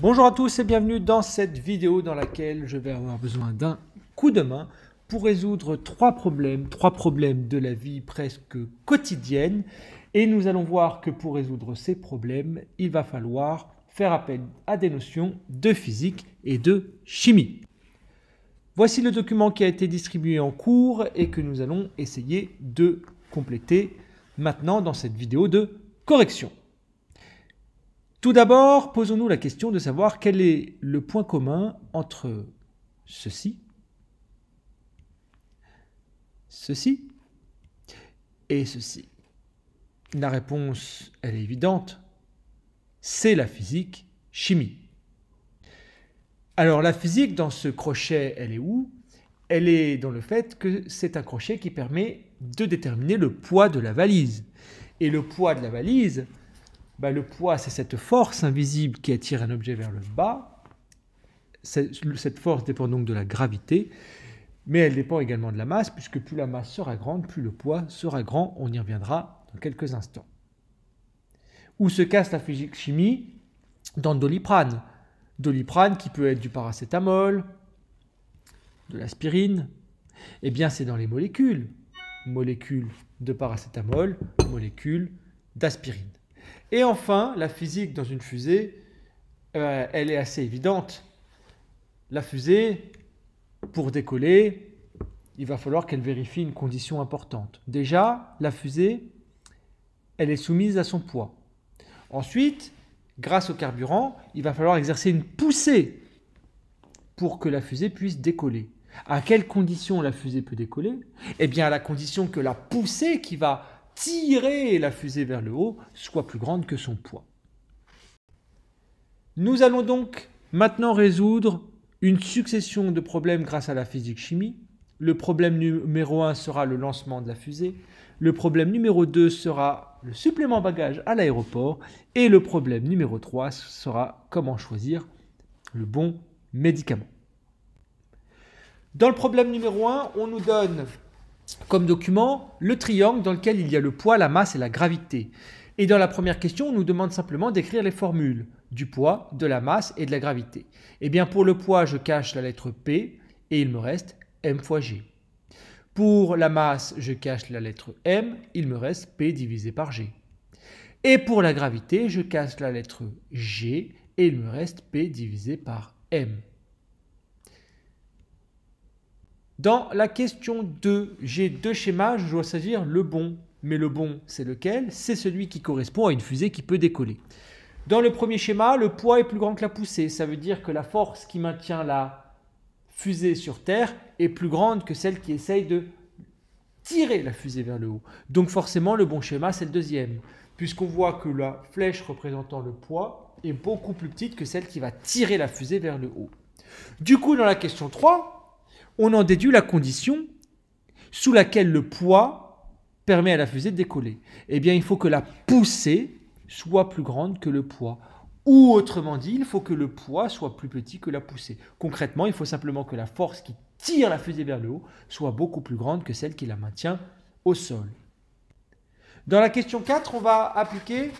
Bonjour à tous et bienvenue dans cette vidéo dans laquelle je vais avoir besoin d'un coup de main pour résoudre trois problèmes de la vie presque quotidienne. Et nous allons voir que pour résoudre ces problèmes, il va falloir faire appel à des notions de physique et de chimie. Voici le document qui a été distribué en cours et que nous allons essayer de compléter maintenant dans cette vidéo de correction. Tout d'abord, posons-nous la question de savoir quel est le point commun entre ceci et ceci. La réponse, elle est évidente, c'est la physique-chimie. Alors la physique, dans ce crochet, elle est où? Elle est dans le fait que c'est un crochet qui permet de déterminer le poids de la valise. Et le poids de la valise, le poids, c'est cette force invisible qui attire un objet vers le bas. Cette force dépend donc de la gravité, mais elle dépend également de la masse, puisque plus la masse sera grande, plus le poids sera grand. On y reviendra dans quelques instants. Où se casse la physique-chimie? Dans le Doliprane. Doliprane qui peut être du paracétamol, de l'aspirine. Eh bien, c'est dans les molécules. Molécules de paracétamol, molécules d'aspirine. Et enfin, la physique dans une fusée, elle est assez évidente. La fusée, pour décoller, il va falloir qu'elle vérifie une condition importante. Déjà, la fusée, elle est soumise à son poids. Ensuite, grâce au carburant, il va falloir exercer une poussée pour que la fusée puisse décoller. À quelles conditions la fusée peut décoller? Eh bien, à la condition que la poussée qui va tirer la fusée vers le haut soit plus grande que son poids. Nous allons donc maintenant résoudre une succession de problèmes grâce à la physique-chimie. Le problème numéro 1 sera le lancement de la fusée. Le problème numéro 2 sera le supplément bagage à l'aéroport. Et le problème numéro 3 sera comment choisir le bon médicament. Dans le problème numéro 1, on nous donne comme document le triangle dans lequel il y a le poids, la masse et la gravité. Et dans la première question, on nous demande simplement d'écrire les formules du poids, de la masse et de la gravité. Eh bien, pour le poids, je cache la lettre P et il me reste M fois G. Pour la masse, je cache la lettre M, il me reste P divisé par G. Et pour la gravité, je cache la lettre G et il me reste P divisé par M. Dans la question 2, j'ai deux schémas, je dois choisir le bon. Mais le bon, c'est lequel? C'est celui qui correspond à une fusée qui peut décoller. Dans le premier schéma, le poids est plus grand que la poussée. Ça veut dire que la force qui maintient la fusée sur Terre est plus grande que celle qui essaye de tirer la fusée vers le haut. Donc forcément, le bon schéma, c'est le deuxième. Puisqu'on voit que la flèche représentant le poids est beaucoup plus petite que celle qui va tirer la fusée vers le haut. Du coup, dans la question 3, on en déduit la condition sous laquelle le poids permet à la fusée de décoller. Eh bien, il faut que la poussée soit plus grande que le poids. Ou autrement dit, il faut que le poids soit plus petit que la poussée. Concrètement, il faut simplement que la force qui tire la fusée vers le haut soit beaucoup plus grande que celle qui la maintient au sol. Dans la question 4, on va appliquer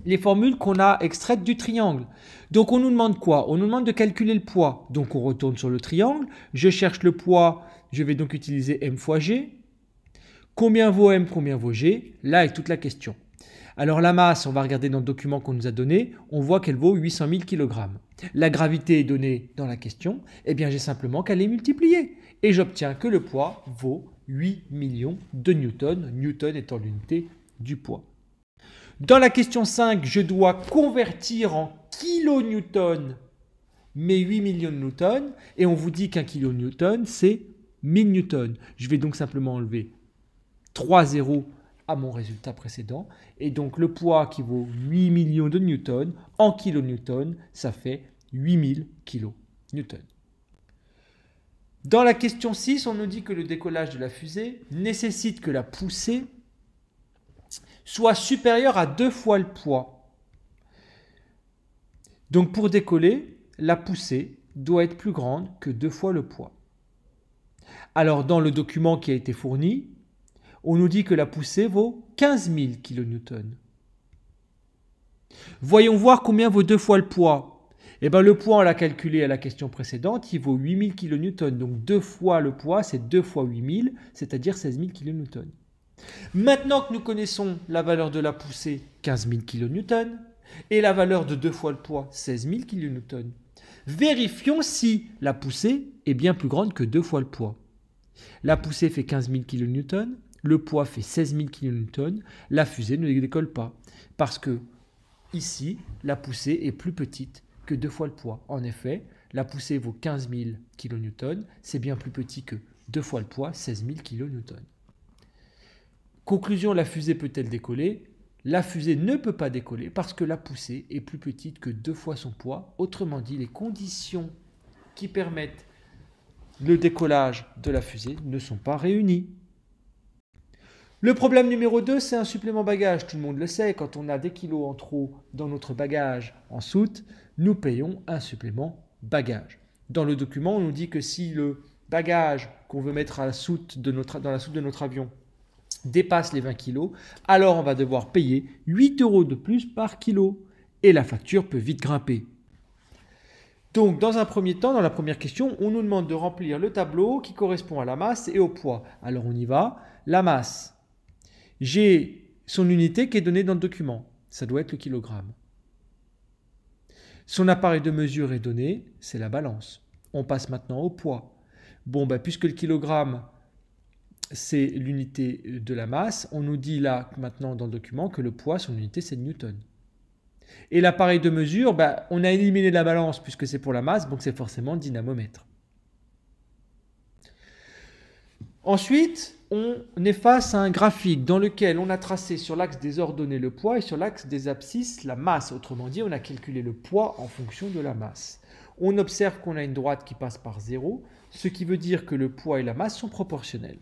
les formules qu'on a extraites du triangle. Donc on nous demande quoi? On nous demande de calculer le poids. Donc on retourne sur le triangle, je cherche le poids, je vais donc utiliser M fois G. Combien vaut M, combien vaut G? Là est toute la question. Alors la masse, on va regarder dans le document qu'on nous a donné, on voit qu'elle vaut 800 000 kg. La gravité est donnée dans la question, eh bien j'ai simplement qu'à les multiplier. Et j'obtiens que le poids vaut 8 millions de newtons, newton étant l'unité du poids. Dans la question 5, je dois convertir en kilonewtons mes 8 millions de newtons. Et on vous dit qu'un kilonewton, c'est 1000 newtons. Je vais donc simplement enlever 3 zéros à mon résultat précédent. Et donc le poids qui vaut 8 millions de newtons en kilonewtons, ça fait 8000 kilonewtons. Dans la question 6, on nous dit que le décollage de la fusée nécessite que la poussée soit supérieur à 2 fois le poids. Donc pour décoller, la poussée doit être plus grande que 2 fois le poids. Alors dans le document qui a été fourni, on nous dit que la poussée vaut 15 000 kN. Voyons voir combien vaut 2 fois le poids. Eh bien, le poids, on l'a calculé à la question précédente, il vaut 8000 kN. Donc 2 fois le poids, c'est 2 fois 8000, c'est-à-dire 16 000 kN. Maintenant que nous connaissons la valeur de la poussée, 15 000 kN, et la valeur de 2 fois le poids, 16 000 kN, vérifions si la poussée est bien plus grande que 2 fois le poids. La poussée fait 15 000 kN, le poids fait 16 000 kN, la fusée ne décolle pas. Parce que ici, la poussée est plus petite que 2 fois le poids. En effet, la poussée vaut 15 000 kN, c'est bien plus petit que 2 fois le poids, 16 000 kN. Conclusion, la fusée peut-elle décoller? La fusée ne peut pas décoller parce que la poussée est plus petite que 2 fois son poids. Autrement dit, les conditions qui permettent le décollage de la fusée ne sont pas réunies. Le problème numéro 2, c'est un supplément bagage. Tout le monde le sait, quand on a des kilos en trop dans notre bagage en soute, nous payons un supplément bagage. Dans le document, on nous dit que si le bagage qu'on veut mettre à la soute dans la soute de notre avion dépasse les 20 kg, alors on va devoir payer 8 € de plus par kilo. Et la facture peut vite grimper. Donc, dans un premier temps, dans la première question, on nous demande de remplir le tableau qui correspond à la masse et au poids. Alors, on y va. La masse, j'ai son unité qui est donnée dans le document. Ça doit être le kilogramme. Son appareil de mesure est donné, c'est la balance. On passe maintenant au poids. Bon, puisque le kilogramme, c'est l'unité de la masse, on nous dit là, maintenant dans le document, que le poids, son unité, c'est le newton. Et l'appareil de mesure, on a éliminé la balance puisque c'est pour la masse, donc c'est forcément le dynamomètre. Ensuite, on est face à un graphique dans lequel on a tracé sur l'axe des ordonnées le poids et sur l'axe des abscisses la masse. Autrement dit, on a calculé le poids en fonction de la masse. On observe qu'on a une droite qui passe par 0, ce qui veut dire que le poids et la masse sont proportionnels.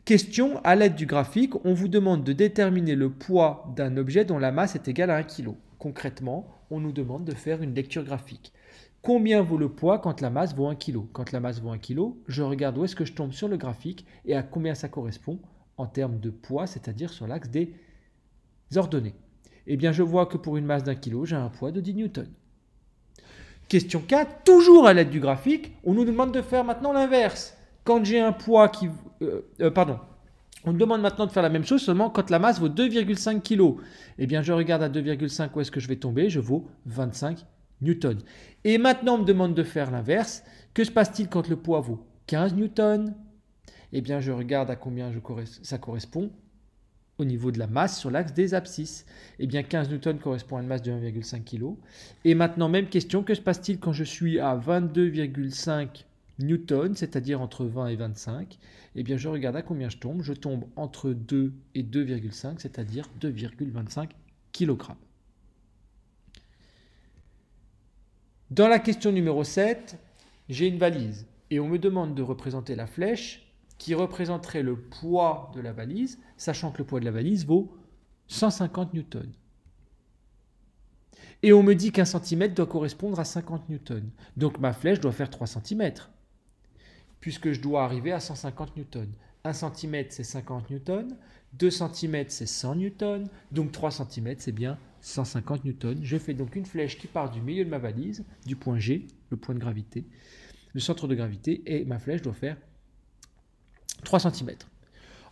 Question, à l'aide du graphique, on vous demande de déterminer le poids d'un objet dont la masse est égale à 1 kg. Concrètement, on nous demande de faire une lecture graphique. Combien vaut le poids quand la masse vaut 1 kg? Quand la masse vaut 1 kg, je regarde où est-ce que je tombe sur le graphique et à combien ça correspond en termes de poids, c'est-à-dire sur l'axe des ordonnées. Eh bien, je vois que pour une masse d'1 kg, j'ai un poids de 10 newtons. Question 4, toujours à l'aide du graphique, on nous demande de faire maintenant l'inverse. Quand j'ai un poids qui... on me demande maintenant de faire la même chose seulement quand la masse vaut 2,5 kg. Eh bien, je regarde à 2,5 où est-ce que je vais tomber, je vaux 25 newtons. Et maintenant, on me demande de faire l'inverse. Que se passe-t-il quand le poids vaut 15 newtons? Eh bien, je regarde à combien ça correspond au niveau de la masse sur l'axe des abscisses. Eh bien, 15 newtons correspond à une masse de 1,5 kg. Et maintenant, même question, que se passe-t-il quand je suis à 22,5 newtons, c'est-à-dire entre 20 et 25? Eh bien, je regarde à combien je tombe entre 2 et 2,5, c'est-à-dire 2,25 kg. Dans la question numéro 7, j'ai une valise et on me demande de représenter la flèche qui représenterait le poids de la valise, sachant que le poids de la valise vaut 150 newtons. Et on me dit qu'un centimètre doit correspondre à 50 newtons. Donc ma flèche doit faire 3 cm, puisque je dois arriver à 150 newtons. 1 cm, c'est 50 newtons. 2 cm, c'est 100 newtons. Donc 3 cm, c'est bien 150 newtons. Je fais donc une flèche qui part du milieu de ma valise, du point G, le point de gravité, le centre de gravité, et ma flèche doit faire 3 cm.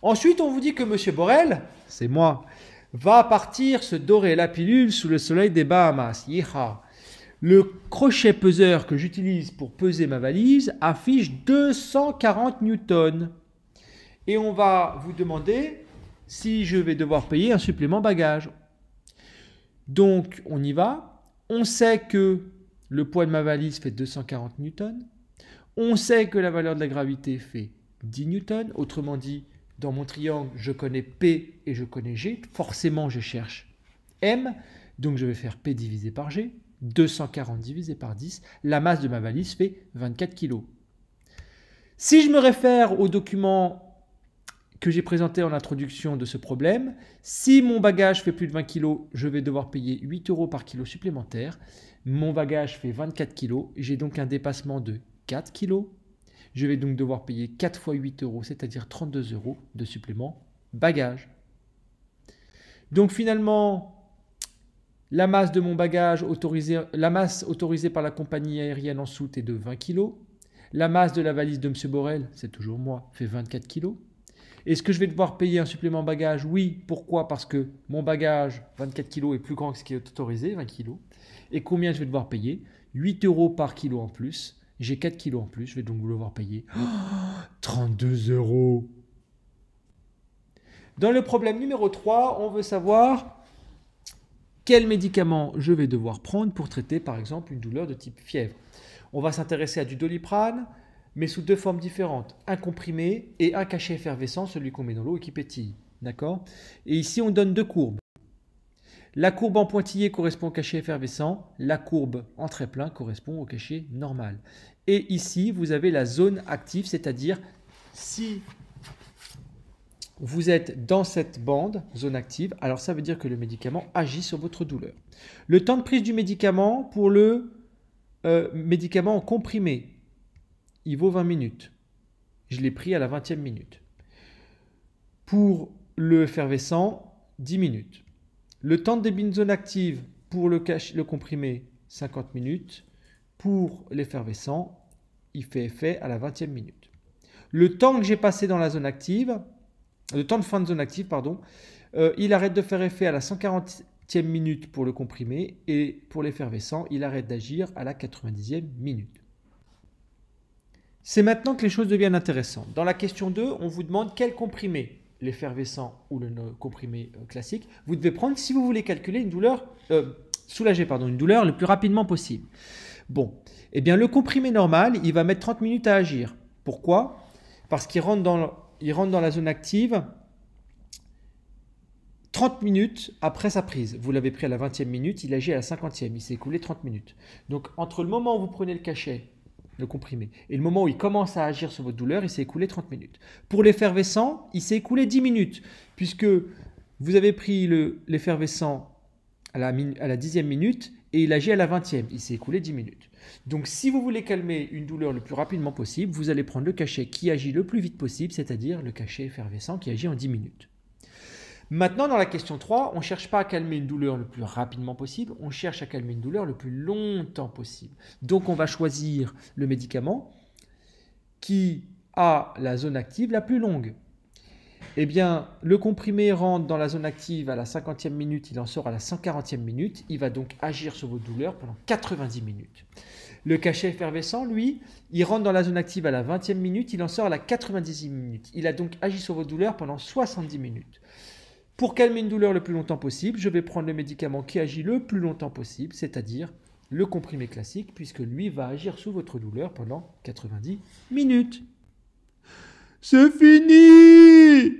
Ensuite, on vous dit que M. Borel, c'est moi, va partir se dorer la pilule sous le soleil des Bahamas. Yeeha. Le crochet peseur que j'utilise pour peser ma valise affiche 240 newtons. Et on va vous demander si je vais devoir payer un supplément bagage. Donc, on y va. On sait que le poids de ma valise fait 240 newtons. On sait que la valeur de la gravité fait 10 newtons. Autrement dit, dans mon triangle, je connais P et je connais G. Forcément, je cherche M. Donc, je vais faire P divisé par G. 240 divisé par 10. La masse de ma valise fait 24 kg. Si je me réfère au document que j'ai présenté en introduction de ce problème, si mon bagage fait plus de 20 kg, je vais devoir payer 8 € par kilo supplémentaire. Mon bagage fait 24 kg, j'ai donc un dépassement de 4 kg. Je vais donc devoir payer 4 fois 8 €, c'est-à-dire 32 € de supplément bagage. Donc finalement, La masse de mon bagage autorisée, la masse autorisée par la compagnie aérienne en soute est de 20 kg. La masse de la valise de M. Borel, c'est toujours moi, fait 24 kg. Est-ce que je vais devoir payer un supplément bagage? Oui. Pourquoi? Parce que mon bagage, 24 kg, est plus grand que ce qui est autorisé, 20 kg. Et combien je vais devoir payer? 8 € par kilo en plus. J'ai 4 kg en plus, je vais donc devoir payer 32 €. Dans le problème numéro 3, on veut savoir quel médicament je vais devoir prendre pour traiter par exemple une douleur de type fièvre. On va s'intéresser à du Doliprane, mais sous deux formes différentes, un comprimé et un cachet effervescent, celui qu'on met dans l'eau et qui pétille. D'accord? Et ici, on donne deux courbes. La courbe en pointillé correspond au cachet effervescent, la courbe en trait plein correspond au cachet normal. Et ici, vous avez la zone active, c'est-à-dire si vous êtes dans cette bande, zone active, alors ça veut dire que le médicament agit sur votre douleur. Le temps de prise du médicament pour le médicament en comprimé, il vaut 20 minutes. Je l'ai pris à la 20e minute. Pour le effervescent, 10 minutes. Le temps de débit de zone active pour le comprimé, 50 minutes. Pour l'effervescent, il fait effet à la 20e minute. Le temps que j'ai passé dans la zone active, le temps de fin de zone active, pardon, il arrête de faire effet à la 140e minute pour le comprimé et pour l'effervescent, il arrête d'agir à la 90e minute. C'est maintenant que les choses deviennent intéressantes. Dans la question 2, on vous demande quel comprimé, l'effervescent ou le comprimé classique, vous devez prendre si vous voulez calculer une douleur, soulager une douleur le plus rapidement possible. Bon, eh bien le comprimé normal, il va mettre 30 minutes à agir. Pourquoi? Parce qu'il rentre dans la zone active 30 minutes après sa prise. Vous l'avez pris à la 20e minute, il agit à la 50e, il s'est écoulé 30 minutes. Donc entre le moment où vous prenez le cachet, le comprimé, et le moment où il commence à agir sur votre douleur, il s'est écoulé 30 minutes. Pour l'effervescent, il s'est écoulé 10 minutes, puisque vous avez pris l'effervescent à la 10e minute et il agit à la 20e, il s'est écoulé 10 minutes. Donc si vous voulez calmer une douleur le plus rapidement possible, vous allez prendre le cachet qui agit le plus vite possible, c'est-à-dire le cachet effervescent qui agit en 10 minutes. Maintenant, dans la question 3, on ne cherche pas à calmer une douleur le plus rapidement possible, on cherche à calmer une douleur le plus longtemps possible. Donc, on va choisir le médicament qui a la zone active la plus longue. Eh bien, le comprimé rentre dans la zone active à la 50e minute, il en sort à la 140e minute, il va donc agir sur votre douleur pendant 90 minutes. Le cachet effervescent, lui, il rentre dans la zone active à la 20e minute, il en sort à la 90e minute. Il a donc agi sur votre douleur pendant 70 minutes. Pour calmer une douleur le plus longtemps possible, je vais prendre le médicament qui agit le plus longtemps possible, c'est-à-dire le comprimé classique, puisque lui va agir sur votre douleur pendant 90 minutes. C'est fini!